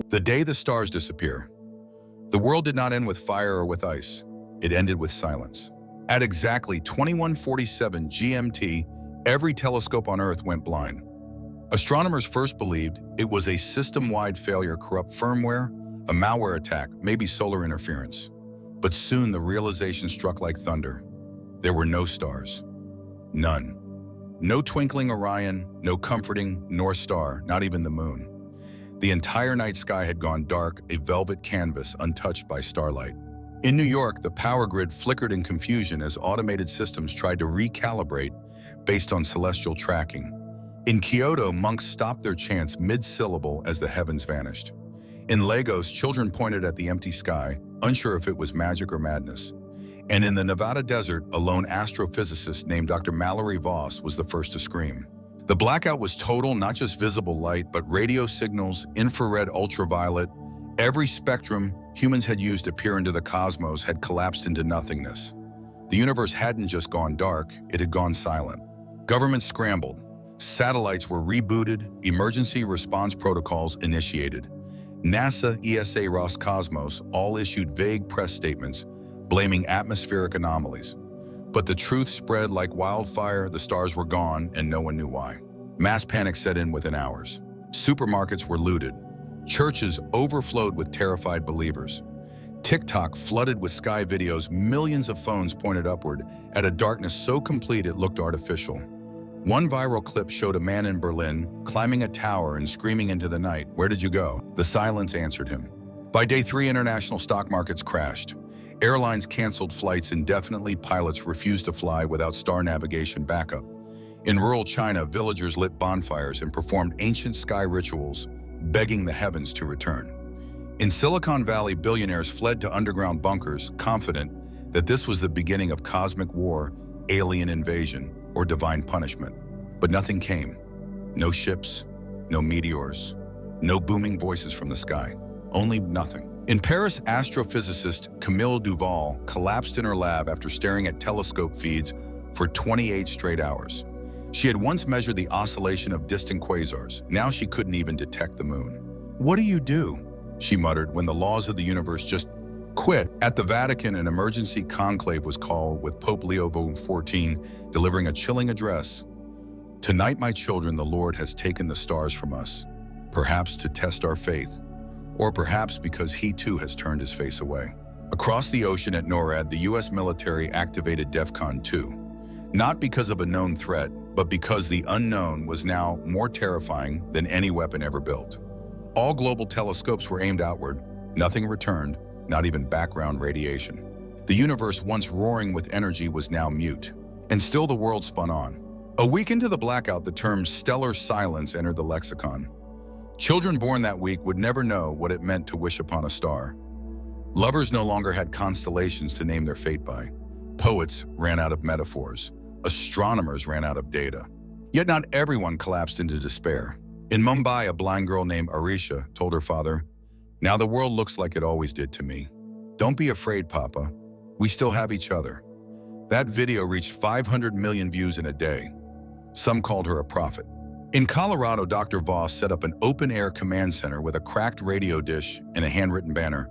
The day the stars disappear. The world did not end with fire or with ice. It ended with silence. At exactly 21:47 GMT, every telescope on Earth went blind. Astronomers first believed it was a system-wide failure, corrupt firmware, a malware attack, maybe solar interference. But soon the realization struck like thunder. There were no stars. None. No twinkling Orion, no comforting North Star, not even the moon. The entire night sky had gone dark, a velvet canvas untouched by starlight. In New York, the power grid flickered in confusion as automated systems tried to recalibrate based on celestial tracking. In Kyoto, monks stopped their chants mid-syllable as the heavens vanished. In Lagos, children pointed at the empty sky, unsure if it was magic or madness. And in the Nevada desert, a lone astrophysicist named Dr. Mallory Voss was the first to scream. The blackout was total, not just visible light, but radio signals, infrared, ultraviolet. Every spectrum humans had used to peer into the cosmos had collapsed into nothingness. The universe hadn't just gone dark, it had gone silent. Governments scrambled. Satellites were rebooted, emergency response protocols initiated. NASA, ESA, Roscosmos all issued vague press statements blaming atmospheric anomalies. But the truth spread like wildfire, the stars were gone, and no one knew why. Mass panic set in within hours. Supermarkets were looted. Churches overflowed with terrified believers. TikTok flooded with sky videos, millions of phones pointed upward at a darkness so complete it looked artificial. One viral clip showed a man in Berlin climbing a tower and screaming into the night, "Where did you go?" The silence answered him. By day 3, international stock markets crashed. Airlines canceled flights indefinitely, pilots refused to fly without star navigation backup. In rural China, villagers lit bonfires and performed ancient sky rituals, begging the heavens to return. In Silicon Valley, billionaires fled to underground bunkers, confident that this was the beginning of cosmic war, alien invasion, or divine punishment. But nothing came. No ships, no meteors, no booming voices from the sky. Only nothing. In Paris, astrophysicist Camille Duval collapsed in her lab after staring at telescope feeds for 28 straight hours. She had once measured the oscillation of distant quasars. Now she couldn't even detect the moon. "What do you do?" she muttered when the laws of the universe just quit. At the Vatican, an emergency conclave was called, with Pope Leo XIV delivering a chilling address. "Tonight, my children, the Lord has taken the stars from us, perhaps to test our faith, or perhaps because he too has turned his face away." Across the ocean at NORAD, the US military activated DEFCON 2, not because of a known threat, but because the unknown was now more terrifying than any weapon ever built. All global telescopes were aimed outward. Nothing returned, not even background radiation. The universe, once roaring with energy, was now mute. And still the world spun on. A week into the blackout, the term stellar silence entered the lexicon. Children born that week would never know what it meant to wish upon a star. Lovers no longer had constellations to name their fate by. Poets ran out of metaphors. Astronomers ran out of data. Yet not everyone collapsed into despair. In Mumbai, a blind girl named Arisha told her father, "Now the world looks like it always did to me. Don't be afraid, Papa. We still have each other." That video reached 500 million views in a day. Some called her a prophet. In Colorado, Dr. Voss set up an open-air command center with a cracked radio dish and a handwritten banner.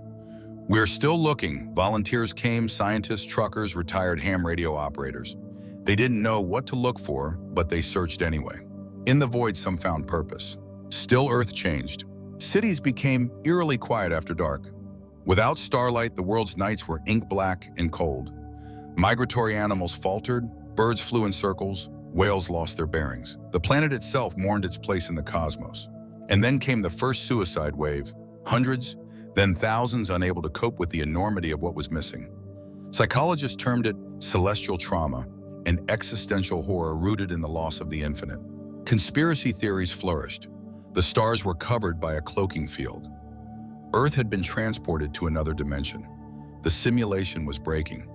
"We're still looking." Volunteers came, scientists, truckers, retired ham radio operators. They didn't know what to look for, but they searched anyway. In the void, some found purpose. Still, Earth changed. Cities became eerily quiet after dark. Without starlight, the world's nights were ink black and cold. Migratory animals faltered, birds flew in circles, whales lost their bearings. The planet itself mourned its place in the cosmos. And then came the first suicide wave. Hundreds, then thousands unable to cope with the enormity of what was missing. Psychologists termed it celestial trauma, an existential horror rooted in the loss of the infinite. Conspiracy theories flourished. The stars were covered by a cloaking field. Earth had been transported to another dimension. The simulation was breaking.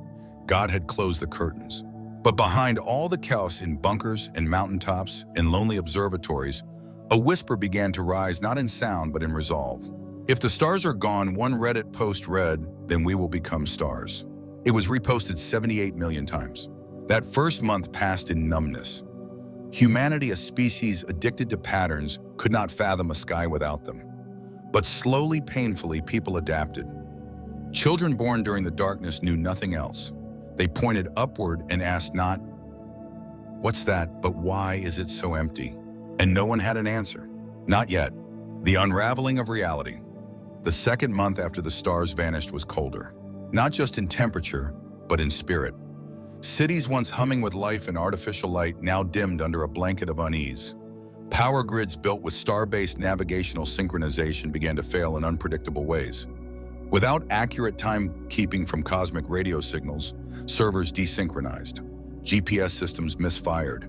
God had closed the curtains. But behind all the chaos, in bunkers and mountaintops and lonely observatories, a whisper began to rise, not in sound, but in resolve. "If the stars are gone," one Reddit post read, "then we will become stars." It was reposted 78 million times. That first month passed in numbness. Humanity, a species addicted to patterns, could not fathom a sky without them. But slowly, painfully, people adapted. Children born during the darkness knew nothing else. They pointed upward and asked not, "What's that?" but "Why is it so empty?" And no one had an answer. Not yet. The unraveling of reality. The second month after the stars vanished was colder. Not just in temperature, but in spirit. Cities once humming with life and artificial light now dimmed under a blanket of unease. Power grids built with star-based navigational synchronization began to fail in unpredictable ways. Without accurate timekeeping from cosmic radio signals, servers desynchronized. GPS systems misfired.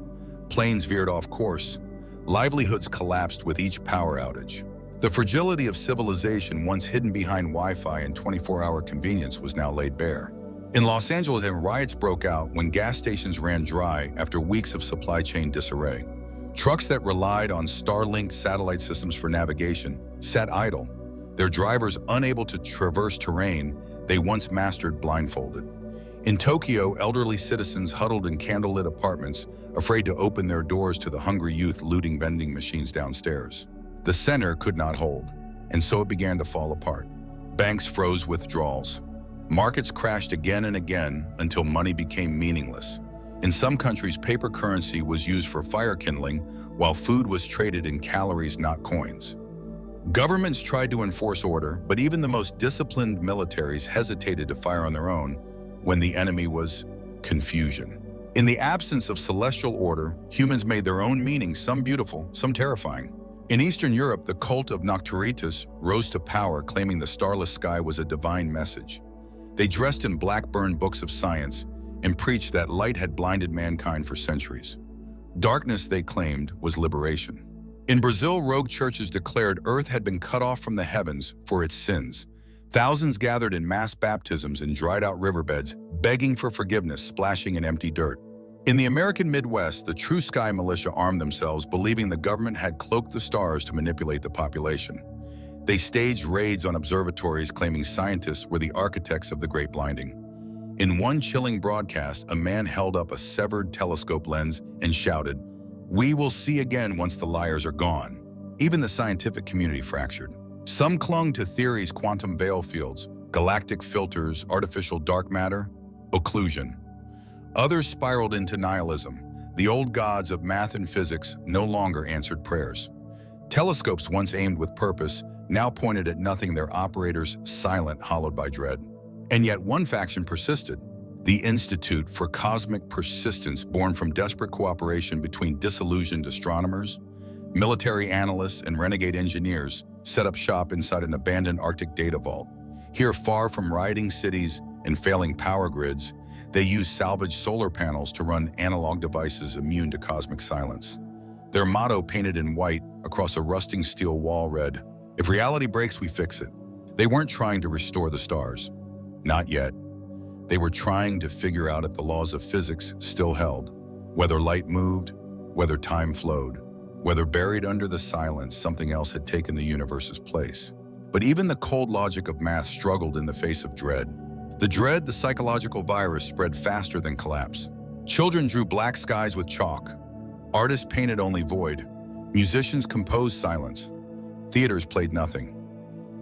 Planes veered off course. Livelihoods collapsed with each power outage. The fragility of civilization once hidden behind Wi-Fi and 24-hour convenience was now laid bare. In Los Angeles, riots broke out when gas stations ran dry after weeks of supply chain disarray. Trucks that relied on Starlink satellite systems for navigation sat idle, their drivers unable to traverse terrain they once mastered blindfolded. In Tokyo, elderly citizens huddled in candlelit apartments, afraid to open their doors to the hungry youth looting vending machines downstairs. The center could not hold, and so it began to fall apart. Banks froze withdrawals. Markets crashed again and again until money became meaningless. In some countries, paper currency was used for fire kindling, while food was traded in calories, not coins. Governments tried to enforce order, but even the most disciplined militaries hesitated to fire on their own when the enemy was confusion. In the absence of celestial order, humans made their own meaning, some beautiful, some terrifying. In Eastern Europe, the cult of Nocturitus rose to power, claiming the starless sky was a divine message. They dressed in black-burned books of science and preached that light had blinded mankind for centuries. Darkness, they claimed, was liberation. In Brazil, rogue churches declared Earth had been cut off from the heavens for its sins. Thousands gathered in mass baptisms in dried-out riverbeds, begging for forgiveness, splashing in empty dirt. In the American Midwest, the True Sky militia armed themselves, believing the government had cloaked the stars to manipulate the population. They staged raids on observatories, claiming scientists were the architects of the Great Blinding. In one chilling broadcast, a man held up a severed telescope lens and shouted, "We will see again once the liars are gone." Even the scientific community fractured. Some clung to theories: quantum veil fields, galactic filters, artificial dark matter, occlusion. Others spiraled into nihilism. The old gods of math and physics no longer answered prayers. Telescopes once aimed with purpose now pointed at nothing, their operators silent, hollowed by dread. And yet one faction persisted. The Institute for Cosmic Persistence, born from desperate cooperation between disillusioned astronomers, military analysts, and renegade engineers, set up shop inside an abandoned Arctic data vault. Here, far from rioting cities and failing power grids, they use salvaged solar panels to run analog devices immune to cosmic silence. Their motto, painted in white across a rusting steel wall, read, "If reality breaks, we fix it." They weren't trying to restore the stars. Not yet. They were trying to figure out if the laws of physics still held, whether light moved, whether time flowed, whether buried under the silence something else had taken the universe's place. But even the cold logic of math struggled in the face of dread. The dread, the psychological virus, spread faster than collapse. Children drew black skies with chalk. Artists painted only void. Musicians composed silence. Theaters played nothing.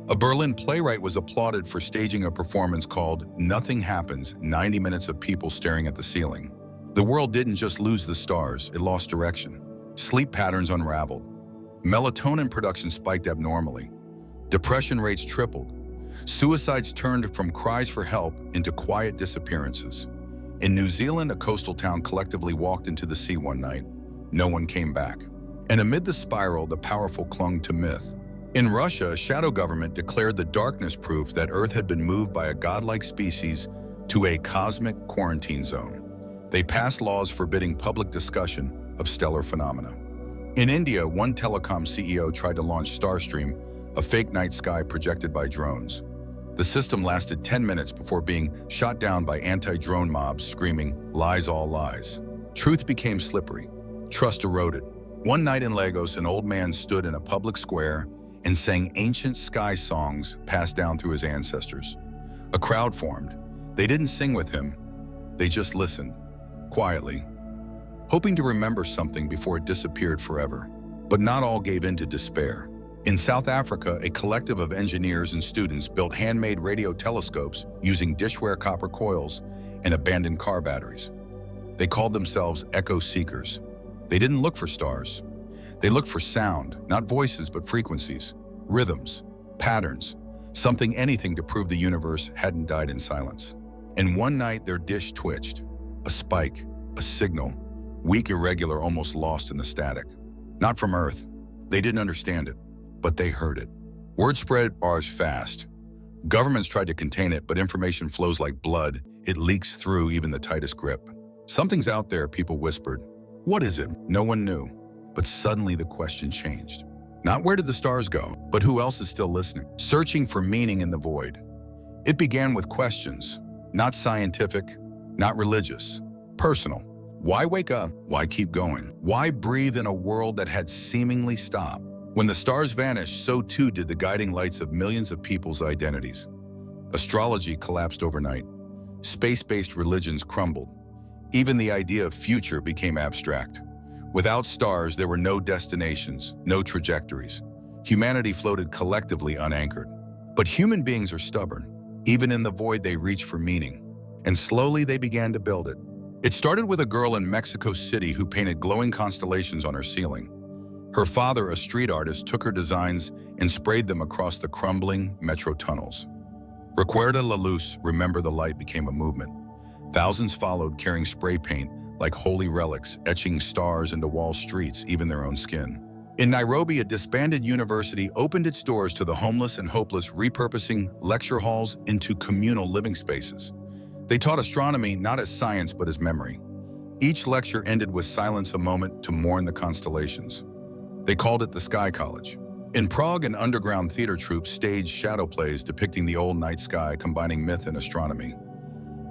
A Berlin playwright was applauded for staging a performance called "Nothing Happens," 90 minutes of people staring at the ceiling. The world didn't just lose the stars, it lost direction. Sleep patterns unraveled. Melatonin production spiked abnormally. Depression rates tripled. Suicides turned from cries for help into quiet disappearances. In New Zealand, a coastal town collectively walked into the sea one night. No one came back. And amid the spiral, the powerful clung to myth. In Russia, a shadow government declared the darkness proof that Earth had been moved by a godlike species to a cosmic quarantine zone. They passed laws forbidding public discussion of stellar phenomena. In India, one telecom CEO tried to launch Starstream, a fake night sky projected by drones. The system lasted 10 minutes before being shot down by anti-drone mobs screaming, "Lies, all lies." Truth became slippery. Trust eroded. One night in Lagos, an old man stood in a public square and sang ancient sky songs passed down through his ancestors. A crowd formed. They didn't sing with him. They just listened, quietly, hoping to remember something before it disappeared forever. But not all gave in to despair. In South Africa, a collective of engineers and students built handmade radio telescopes using dishware copper coils and abandoned car batteries. They called themselves echo seekers. They didn't look for stars. They looked for sound, not voices but frequencies, rhythms, patterns, anything to prove the universe hadn't died in silence. And one night their dish twitched. A spike, a signal, weak, irregular, almost lost in the static. Not from Earth. They didn't understand it, but they heard it. Word spread fast. Governments tried to contain it, but information flows like blood. It leaks through even the tightest grip. Something's out there, people whispered. What is it? No one knew. But suddenly the question changed. Not where did the stars go, but who else is still listening, searching for meaning in the void. It began with questions, not scientific, not religious, personal. Why wake up? Why keep going? Why breathe in a world that had seemingly stopped? When the stars vanished, so too did the guiding lights of millions of people's identities. Astrology collapsed overnight. Space-based religions crumbled. Even the idea of future became abstract. Without stars, there were no destinations, no trajectories. Humanity floated collectively unanchored. But human beings are stubborn. Even in the void, they reach for meaning. And slowly they began to build it. It started with a girl in Mexico City who painted glowing constellations on her ceiling. Her father, a street artist, took her designs and sprayed them across the crumbling metro tunnels. Recuerda la luz, remember the light, became a movement. Thousands followed, carrying spray paint like holy relics, etching stars into wall streets, even their own skin. In Nairobi, a disbanded university opened its doors to the homeless and hopeless, repurposing lecture halls into communal living spaces. They taught astronomy not as science, but as memory. Each lecture ended with silence, a moment to mourn the constellations. They called it the Sky College. In Prague, an underground theater troupe staged shadow plays depicting the old night sky, combining myth and astronomy.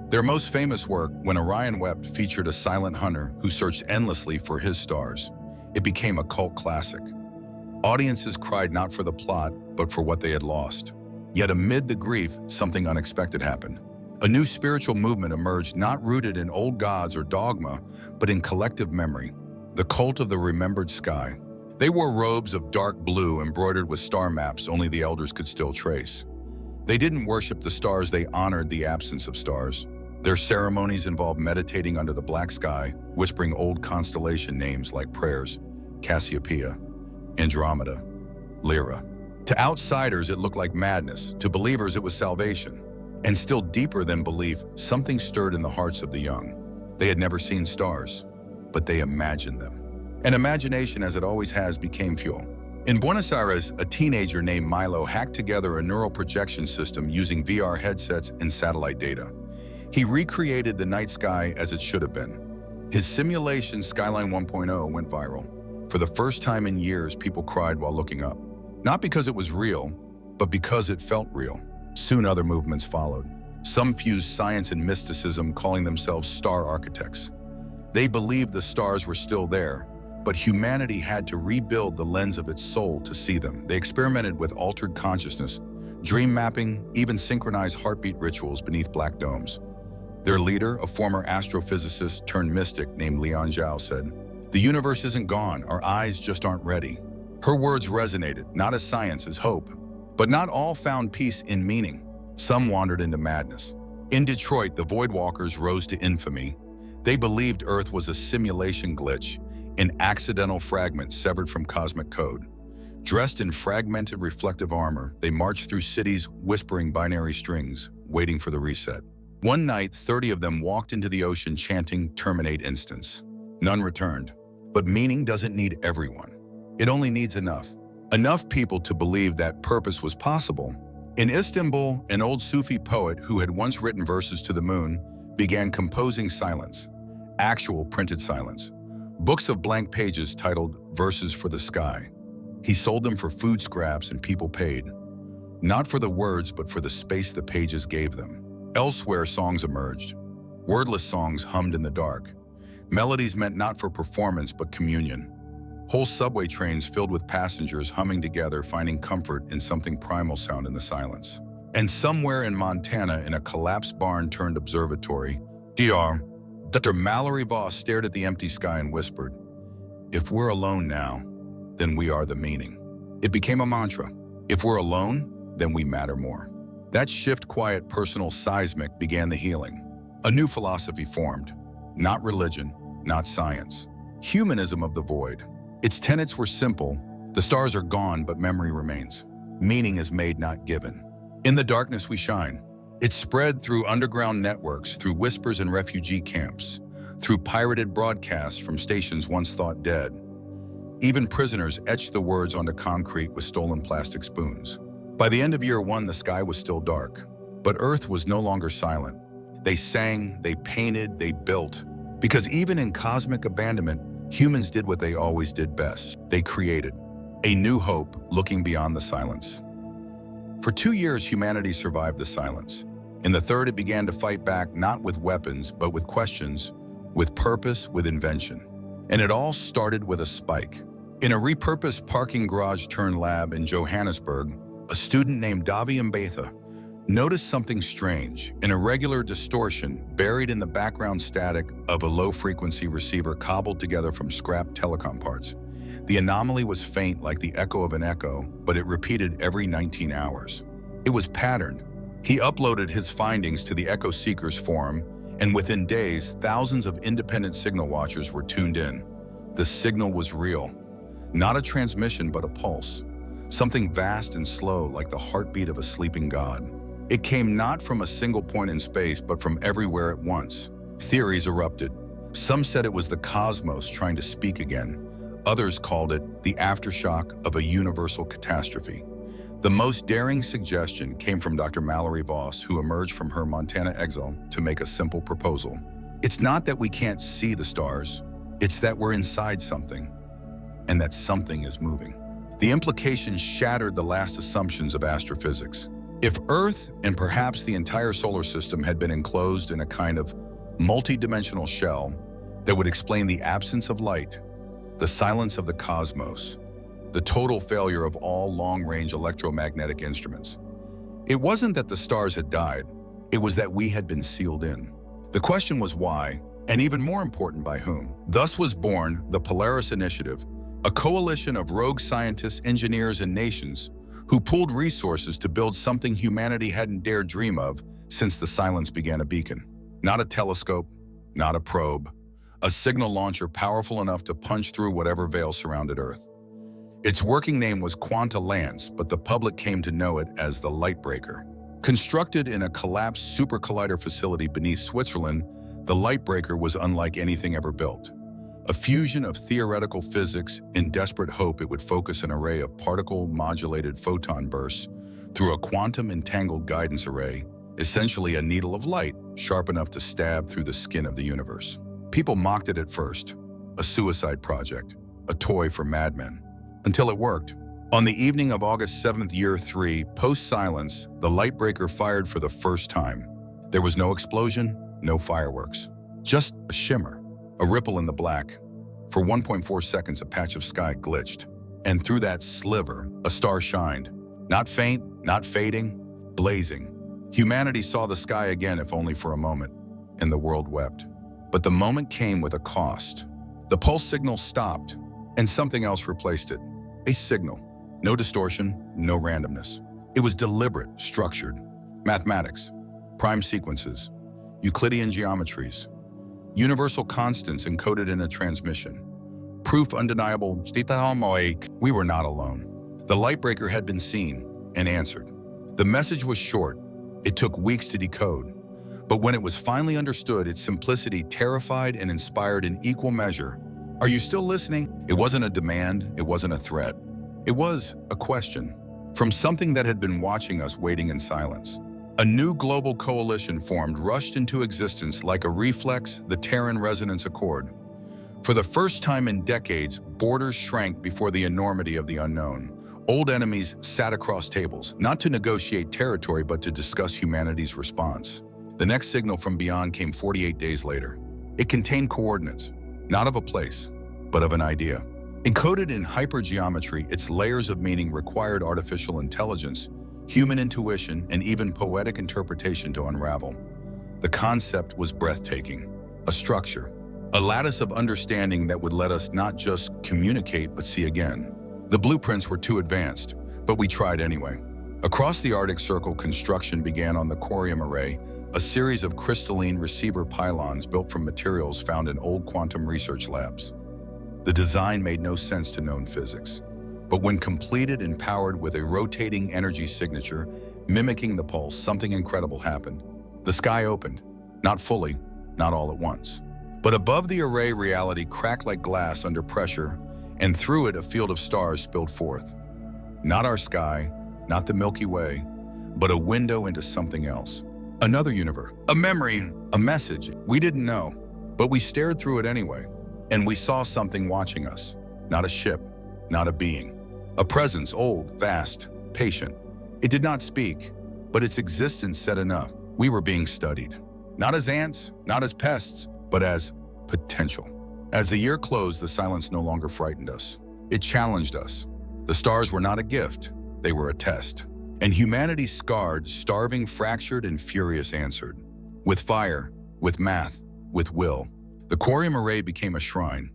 Their most famous work, When Orion Wept, featured a silent hunter who searched endlessly for his stars. It became a cult classic. Audiences cried not for the plot, but for what they had lost. Yet amid the grief, something unexpected happened. A new spiritual movement emerged, not rooted in old gods or dogma, but in collective memory. The cult of the remembered sky. They wore robes of dark blue embroidered with star maps only the elders could still trace. They didn't worship the stars, they honored the absence of stars. Their ceremonies involved meditating under the black sky, whispering old constellation names like prayers, Cassiopeia, Andromeda, Lyra. To outsiders, it looked like madness. To believers, it was salvation. And still deeper than belief, something stirred in the hearts of the young. They had never seen stars, but they imagined them. And imagination, as it always has, became fuel. In Buenos Aires, a teenager named Milo hacked together a neural projection system using VR headsets and satellite data. He recreated the night sky as it should have been. His simulation, Skyline 1.0, went viral. For the first time in years, people cried while looking up. Not because it was real, but because it felt real. Soon other movements followed. Some fused science and mysticism, calling themselves star architects. They believed the stars were still there, but humanity had to rebuild the lens of its soul to see them. They experimented with altered consciousness, dream mapping, even synchronized heartbeat rituals beneath black domes. Their leader, a former astrophysicist turned mystic named Lian Zhao, said, "The universe isn't gone, our eyes just aren't ready." Her words resonated, not as science, as hope. But not all found peace in meaning. Some wandered into madness. In Detroit, the Voidwalkers rose to infamy. They believed Earth was a simulation glitch, an accidental fragment severed from cosmic code. Dressed in fragmented reflective armor, they marched through cities whispering binary strings, waiting for the reset. One night, 30 of them walked into the ocean chanting, "Terminate instance." None returned. But meaning doesn't need everyone. It only needs enough. Enough people to believe that purpose was possible. In Istanbul, an old Sufi poet who had once written verses to the moon began composing silence, actual printed silence. Books of blank pages titled Verses for the Sky. He sold them for food scraps and people paid. Not for the words, but for the space the pages gave them. Elsewhere, songs emerged. Wordless songs hummed in the dark. Melodies meant not for performance, but communion. Whole subway trains filled with passengers humming together, finding comfort in something primal sound in the silence. And somewhere in Montana, in a collapsed barn turned observatory, Dr. Mallory Voss stared at the empty sky and whispered, "If we're alone now, then we are the meaning." It became a mantra. If we're alone, then we matter more. That shift, quiet, personal, seismic, began the healing. A new philosophy formed. Not religion, not science. Humanism of the void. Its tenets were simple. The stars are gone, but memory remains. Meaning is made, not given. In the darkness we shine. It spread through underground networks, through whispers in refugee camps, through pirated broadcasts from stations once thought dead. Even prisoners etched the words onto concrete with stolen plastic spoons. By the end of year one, the sky was still dark, but Earth was no longer silent. They sang, they painted, they built. Because even in cosmic abandonment, humans did what they always did best. They created a new hope looking beyond the silence. For 2 years, humanity survived the silence. In the third, it began to fight back, not with weapons, but with questions, with purpose, with invention. And it all started with a spike. In a repurposed parking garage turned lab in Johannesburg, a student named Davi Mbatha noticed something strange, an irregular distortion buried in the background static of a low-frequency receiver cobbled together from scrap telecom parts. The anomaly was faint like the echo of an echo, but it repeated every 19 hours. It was patterned. He uploaded his findings to the Echo Seekers forum, and within days, thousands of independent signal watchers were tuned in. The signal was real. Not a transmission, but a pulse. Something vast and slow, like the heartbeat of a sleeping god. It came not from a single point in space, but from everywhere at once. Theories erupted. Some said it was the cosmos trying to speak again. Others called it the aftershock of a universal catastrophe. The most daring suggestion came from Dr. Mallory Voss, who emerged from her Montana exile to make a simple proposal. It's not that we can't see the stars, it's that we're inside something, and that something is moving. The implications shattered the last assumptions of astrophysics. If Earth, and perhaps the entire solar system, had been enclosed in a kind of multi-dimensional shell that would explain the absence of light, the silence of the cosmos, the total failure of all long-range electromagnetic instruments. It wasn't that the stars had died, it was that we had been sealed in. The question was why, and even more important, by whom. Thus was born the Polaris Initiative, a coalition of rogue scientists, engineers, and nations who pooled resources to build something humanity hadn't dared dream of since the silence began a beacon. Not a telescope, not a probe, a signal launcher powerful enough to punch through whatever veil surrounded Earth. Its working name was Quanta Lance, but the public came to know it as the Lightbreaker. Constructed in a collapsed super collider facility beneath Switzerland, the Lightbreaker was unlike anything ever built. A fusion of theoretical physics in desperate hope it would focus an array of particle-modulated photon bursts through a quantum-entangled guidance array, essentially a needle of light sharp enough to stab through the skin of the universe. People mocked it at first, a suicide project, a toy for madmen, until it worked. On the evening of August 7th, year 3, post-silence, the Lightbreaker fired for the first time. There was no explosion, no fireworks, just a shimmer, a ripple in the black. For 1.4 seconds, a patch of sky glitched, and through that sliver, a star shined. Not faint, not fading, blazing. Humanity saw the sky again, if only for a moment, and the world wept. But the moment came with a cost. The pulse signal stopped, and something else replaced it. A signal. No distortion, no randomness. It was deliberate, structured. Mathematics, prime sequences, Euclidean geometries, universal constants encoded in a transmission. Proof undeniable. We were not alone. The Lightbreaker had been seen and answered. The message was short. It took weeks to decode. But when it was finally understood, its simplicity terrified and inspired in equal measure. Are you still listening? It wasn't a demand, it wasn't a threat. It was a question from something that had been watching us, waiting in silence. A new global coalition formed, rushed into existence like a reflex, the Terran Resonance Accord. For the first time in decades, borders shrank before the enormity of the unknown. Old enemies sat across tables, not to negotiate territory, but to discuss humanity's response. The next signal from beyond came 48 days later. It contained coordinates, not of a place, but of an idea. Encoded in hypergeometry, its layers of meaning required artificial intelligence, human intuition, and even poetic interpretation to unravel. The concept was breathtaking. A structure, a lattice of understanding that would let us not just communicate, but see again. The blueprints were too advanced, but we tried anyway. Across the Arctic Circle, construction began on the Corium Array, a series of crystalline receiver pylons built from materials found in old quantum research labs. The design made no sense to known physics, but when completed and powered with a rotating energy signature mimicking the pulse, something incredible happened. The sky opened, not fully, not all at once. But above the array, reality cracked like glass under pressure, and through it a field of stars spilled forth. Not our sky, not the Milky Way, but a window into something else. Another universe, a memory, a message we didn't know, but we stared through it anyway. And we saw something watching us. Not a ship, not a being. A presence, old, vast, patient. It did not speak, but its existence said enough. We were being studied. Not as ants, not as pests, but as potential. As the year closed, the silence no longer frightened us. It challenged us. The stars were not a gift, they were a test. And humanity, scarred, starving, fractured, and furious, answered. With fire, with math, with will. The Corium Array became a shrine,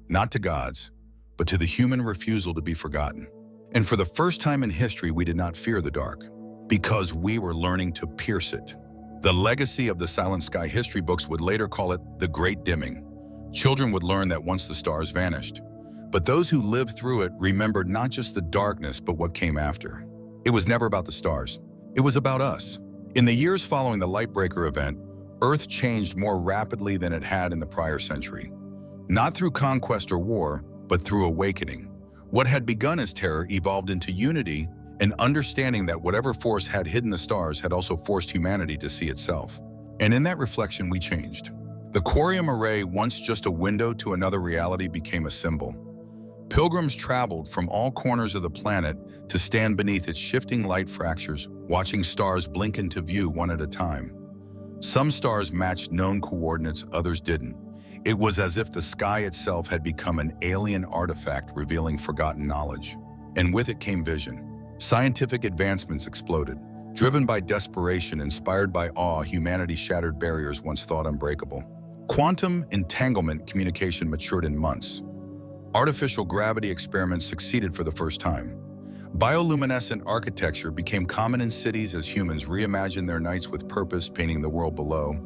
not to gods, but to the human refusal to be forgotten. And for the first time in history, we did not fear the dark, because we were learning to pierce it. The legacy of the Silent Sky history books would later call it the Great Dimming. Children would learn that once the stars vanished, but those who lived through it remembered not just the darkness, but what came after. It was never about the stars. It was about us. In the years following the Lightbreaker event, Earth changed more rapidly than it had in the prior century. Not through conquest or war, but through awakening. What had begun as terror evolved into unity and understanding that whatever force had hidden the stars had also forced humanity to see itself. And in that reflection, we changed. The Corium Array, once just a window to another reality, became a symbol. Pilgrims traveled from all corners of the planet to stand beneath its shifting light fractures, watching stars blink into view one at a time. Some stars matched known coordinates, others didn't. It was as if the sky itself had become an alien artifact revealing forgotten knowledge. And with it came vision. Scientific advancements exploded. Driven by desperation, inspired by awe, humanity shattered barriers once thought unbreakable. Quantum entanglement communication matured in months. Artificial gravity experiments succeeded for the first time. Bioluminescent architecture became common in cities as humans reimagined their nights with purpose, painting the world below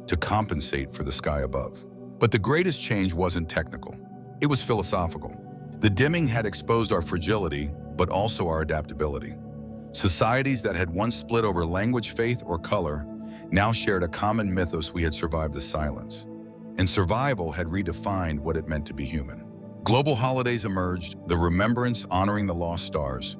to compensate for the sky above. But the greatest change wasn't technical. It was philosophical. The dimming had exposed our fragility, but also our adaptability. Societies that had once split over language, faith, or color now shared a common mythos: we had survived the silence. And survival had redefined what it meant to be human. Global holidays emerged, the Remembrance honoring the lost stars,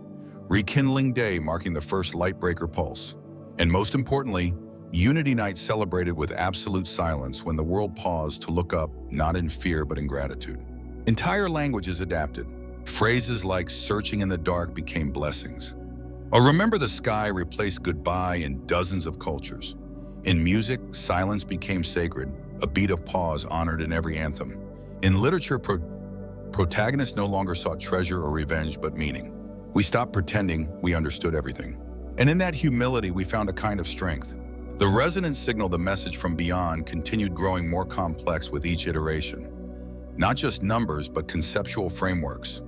Rekindling Day marking the first Lightbreaker pulse, and most importantly, Unity Night celebrated with absolute silence when the world paused to look up, not in fear but in gratitude. Entire languages adapted. Phrases like "searching in the dark" became blessings. Or "remember the sky" replaced goodbye in dozens of cultures. In music, silence became sacred, a beat of pause honored in every anthem. In literature, protagonists no longer sought treasure or revenge, but meaning. We stopped pretending we understood everything. And in that humility, we found a kind of strength. The resonance signal, the message from beyond, continued growing more complex with each iteration. Not just numbers, but conceptual frameworks,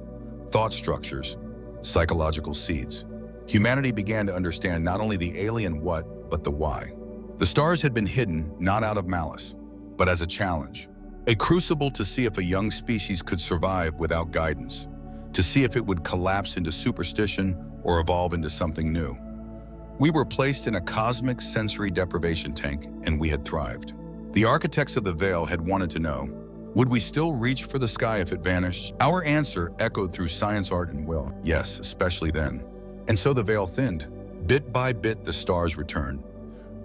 thought structures, psychological seeds. Humanity began to understand not only the alien what, but the why. The stars had been hidden not out of malice, but as a challenge. A crucible to see if a young species could survive without guidance, to see if it would collapse into superstition or evolve into something new. We were placed in a cosmic sensory deprivation tank, and we had thrived. The architects of the Veil had wanted to know, would we still reach for the sky if it vanished? Our answer echoed through science, art, and will. Yes, especially then. And so the veil thinned. Bit by bit, the stars returned.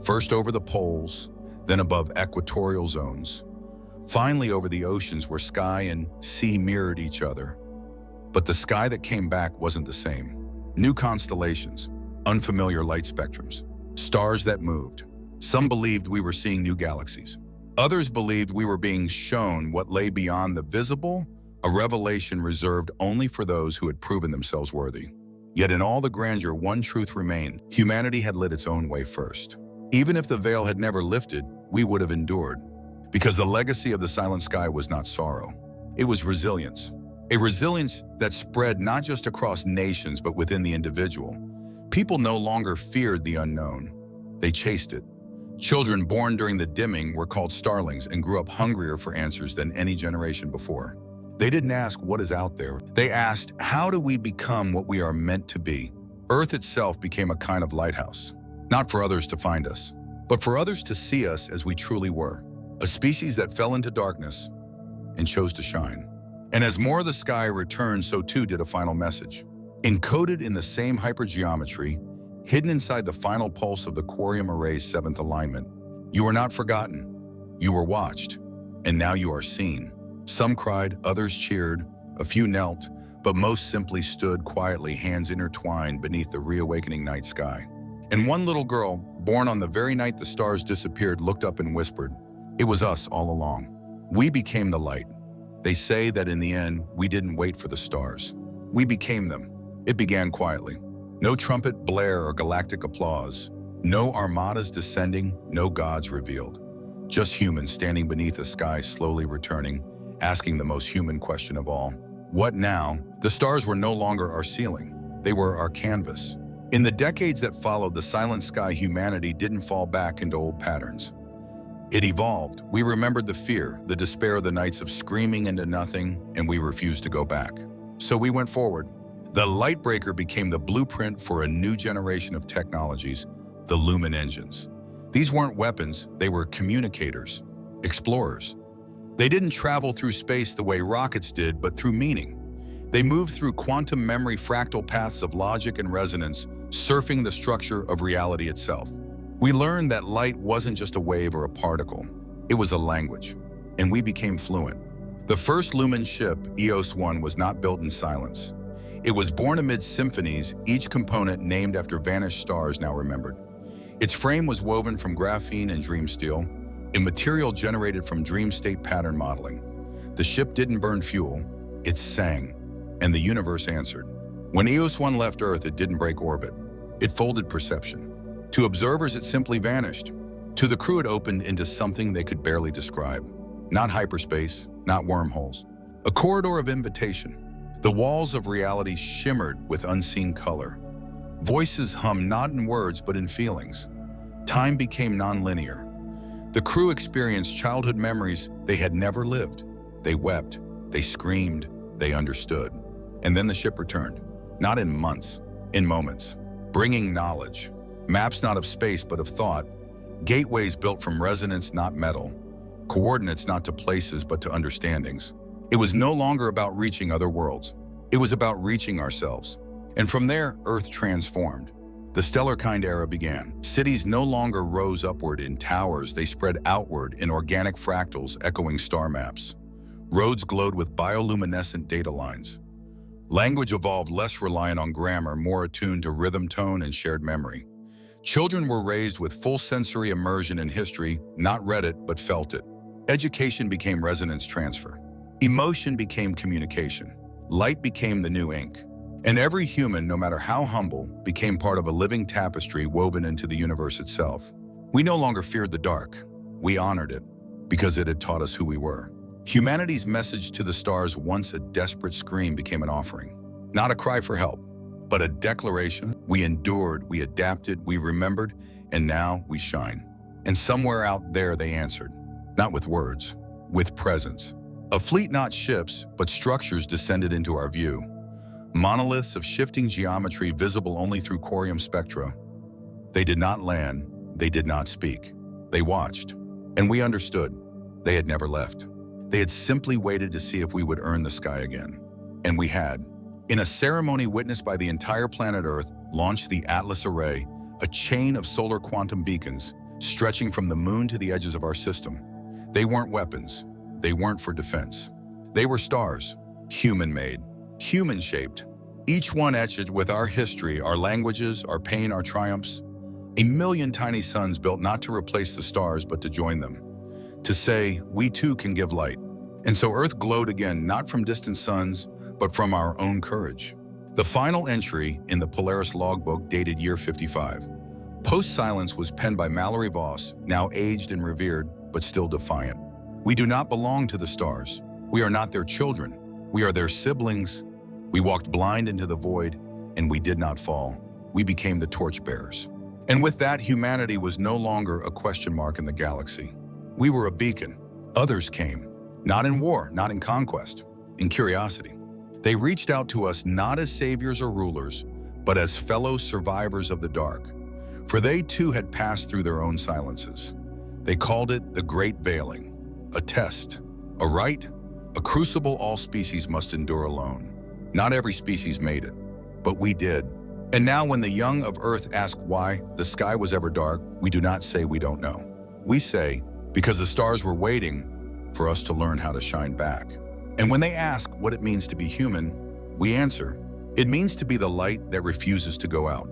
First over the poles, then above equatorial zones. Finally over the oceans where sky and sea mirrored each other. But the sky that came back wasn't the same. New constellations, unfamiliar light spectrums, stars that moved. Some believed we were seeing new galaxies. Others believed we were being shown what lay beyond the visible, a revelation reserved only for those who had proven themselves worthy. Yet in all the grandeur, one truth remained: humanity had lit its own way first. Even if the veil had never lifted, we would have endured. Because the legacy of the silent sky was not sorrow. It was resilience. a resilience that spread not just across nations but within the individual. People no longer feared the unknown. They chased it. Children born during the dimming were called starlings and grew up hungrier for answers than any generation before. They didn't ask what is out there. They asked, how do we become what we are meant to be? Earth itself became a kind of lighthouse, not for others to find us, but for others to see us as we truly were, a species that fell into darkness and chose to shine. And as more of the sky returned, so too did a final message. Encoded in the same hypergeometry, hidden inside the final pulse of the Quarium Array's seventh alignment. You were not forgotten. You were watched, and now you are seen. Some cried, others cheered, a few knelt, but most simply stood quietly, hands intertwined beneath the reawakening night sky. And one little girl, born on the very night the stars disappeared, looked up and whispered, "It was us all along. We became the light." They say that in the end, we didn't wait for the stars. We became them. It began quietly. No trumpet blare or galactic applause. No armadas descending, no gods revealed. Just humans standing beneath a sky slowly returning, asking the most human question of all. What now? The stars were no longer our ceiling. They were our canvas. In the decades that followed the silent sky, humanity didn't fall back into old patterns. It evolved. We remembered the fear, the despair of the nights of screaming into nothing, and we refused to go back. So we went forward. The Lightbreaker became the blueprint for a new generation of technologies, the Lumen engines. These weren't weapons, they were communicators, explorers. They didn't travel through space the way rockets did, but through meaning. They moved through quantum memory fractal paths of logic and resonance, surfing the structure of reality itself. We learned that light wasn't just a wave or a particle. It was a language, and we became fluent. The first Lumen ship, EOS-1, was not built in silence. It was born amid symphonies, each component named after vanished stars now remembered. Its frame was woven from graphene and dream steel, a material generated from dream state pattern modeling. The ship didn't burn fuel, it sang, and the universe answered. When EOS-1 left Earth, it didn't break orbit. It folded perception. To observers, it simply vanished. To the crew, it opened into something they could barely describe. Not hyperspace, not wormholes. A corridor of invitation. The walls of reality shimmered with unseen color. Voices hummed not in words but in feelings. Time became nonlinear. The crew experienced childhood memories they had never lived. They wept, they screamed, they understood. And then the ship returned, not in months, in moments, bringing knowledge. Maps not of space but of thought, gateways built from resonance, not metal, coordinates not to places but to understandings. It was no longer about reaching other worlds. It was about reaching ourselves. And from there, Earth transformed. The stellar kind era began. Cities no longer rose upward in towers, they spread outward in organic fractals echoing star maps. Roads glowed with bioluminescent data lines. Language evolved, less reliant on grammar, more attuned to rhythm, tone, and shared memory. Children were raised with full sensory immersion in history, not read it, but felt it. Education became resonance transfer. Emotion became communication. Light became the new ink. And every human, no matter how humble, became part of a living tapestry woven into the universe itself. We no longer feared the dark. We honored it, because it had taught us who we were. Humanity's message to the stars, once a desperate scream, became an offering. Not a cry for help, but a declaration. We endured, we adapted, we remembered, and now we shine. And somewhere out there they answered, not with words, with presence. A fleet, not ships, but structures descended into our view. Monoliths of shifting geometry visible only through Quarium spectra. They did not land, they did not speak. They watched, and we understood. They had never left. They had simply waited to see if we would earn the sky again. And we had. In a ceremony witnessed by the entire planet Earth, launched the Atlas Array, a chain of solar quantum beacons stretching from the moon to the edges of our system. They weren't weapons. They weren't for defense. They were stars, human-made, human-shaped. Each one etched with our history, our languages, our pain, our triumphs. A million tiny suns built not to replace the stars, but to join them. To say, we too can give light. And so Earth glowed again, not from distant suns, but from our own courage. The final entry in the Polaris logbook dated year 55. Post-Silence was penned by Mallory Voss, now aged and revered, but still defiant. We do not belong to the stars. We are not their children. We are their siblings. We walked blind into the void, and we did not fall. We became the torchbearers. And with that, humanity was no longer a question mark in the galaxy. We were a beacon. Others came, not in war, not in conquest, in curiosity. They reached out to us not as saviors or rulers, but as fellow survivors of the dark. For they too had passed through their own silences. They called it the Great Veiling, a test, a rite, a crucible all species must endure alone. Not every species made it, but we did. And now when the young of Earth ask why the sky was ever dark, we do not say we don't know. We say, because the stars were waiting for us to learn how to shine back. And when they ask what it means to be human, we answer, it means to be the light that refuses to go out.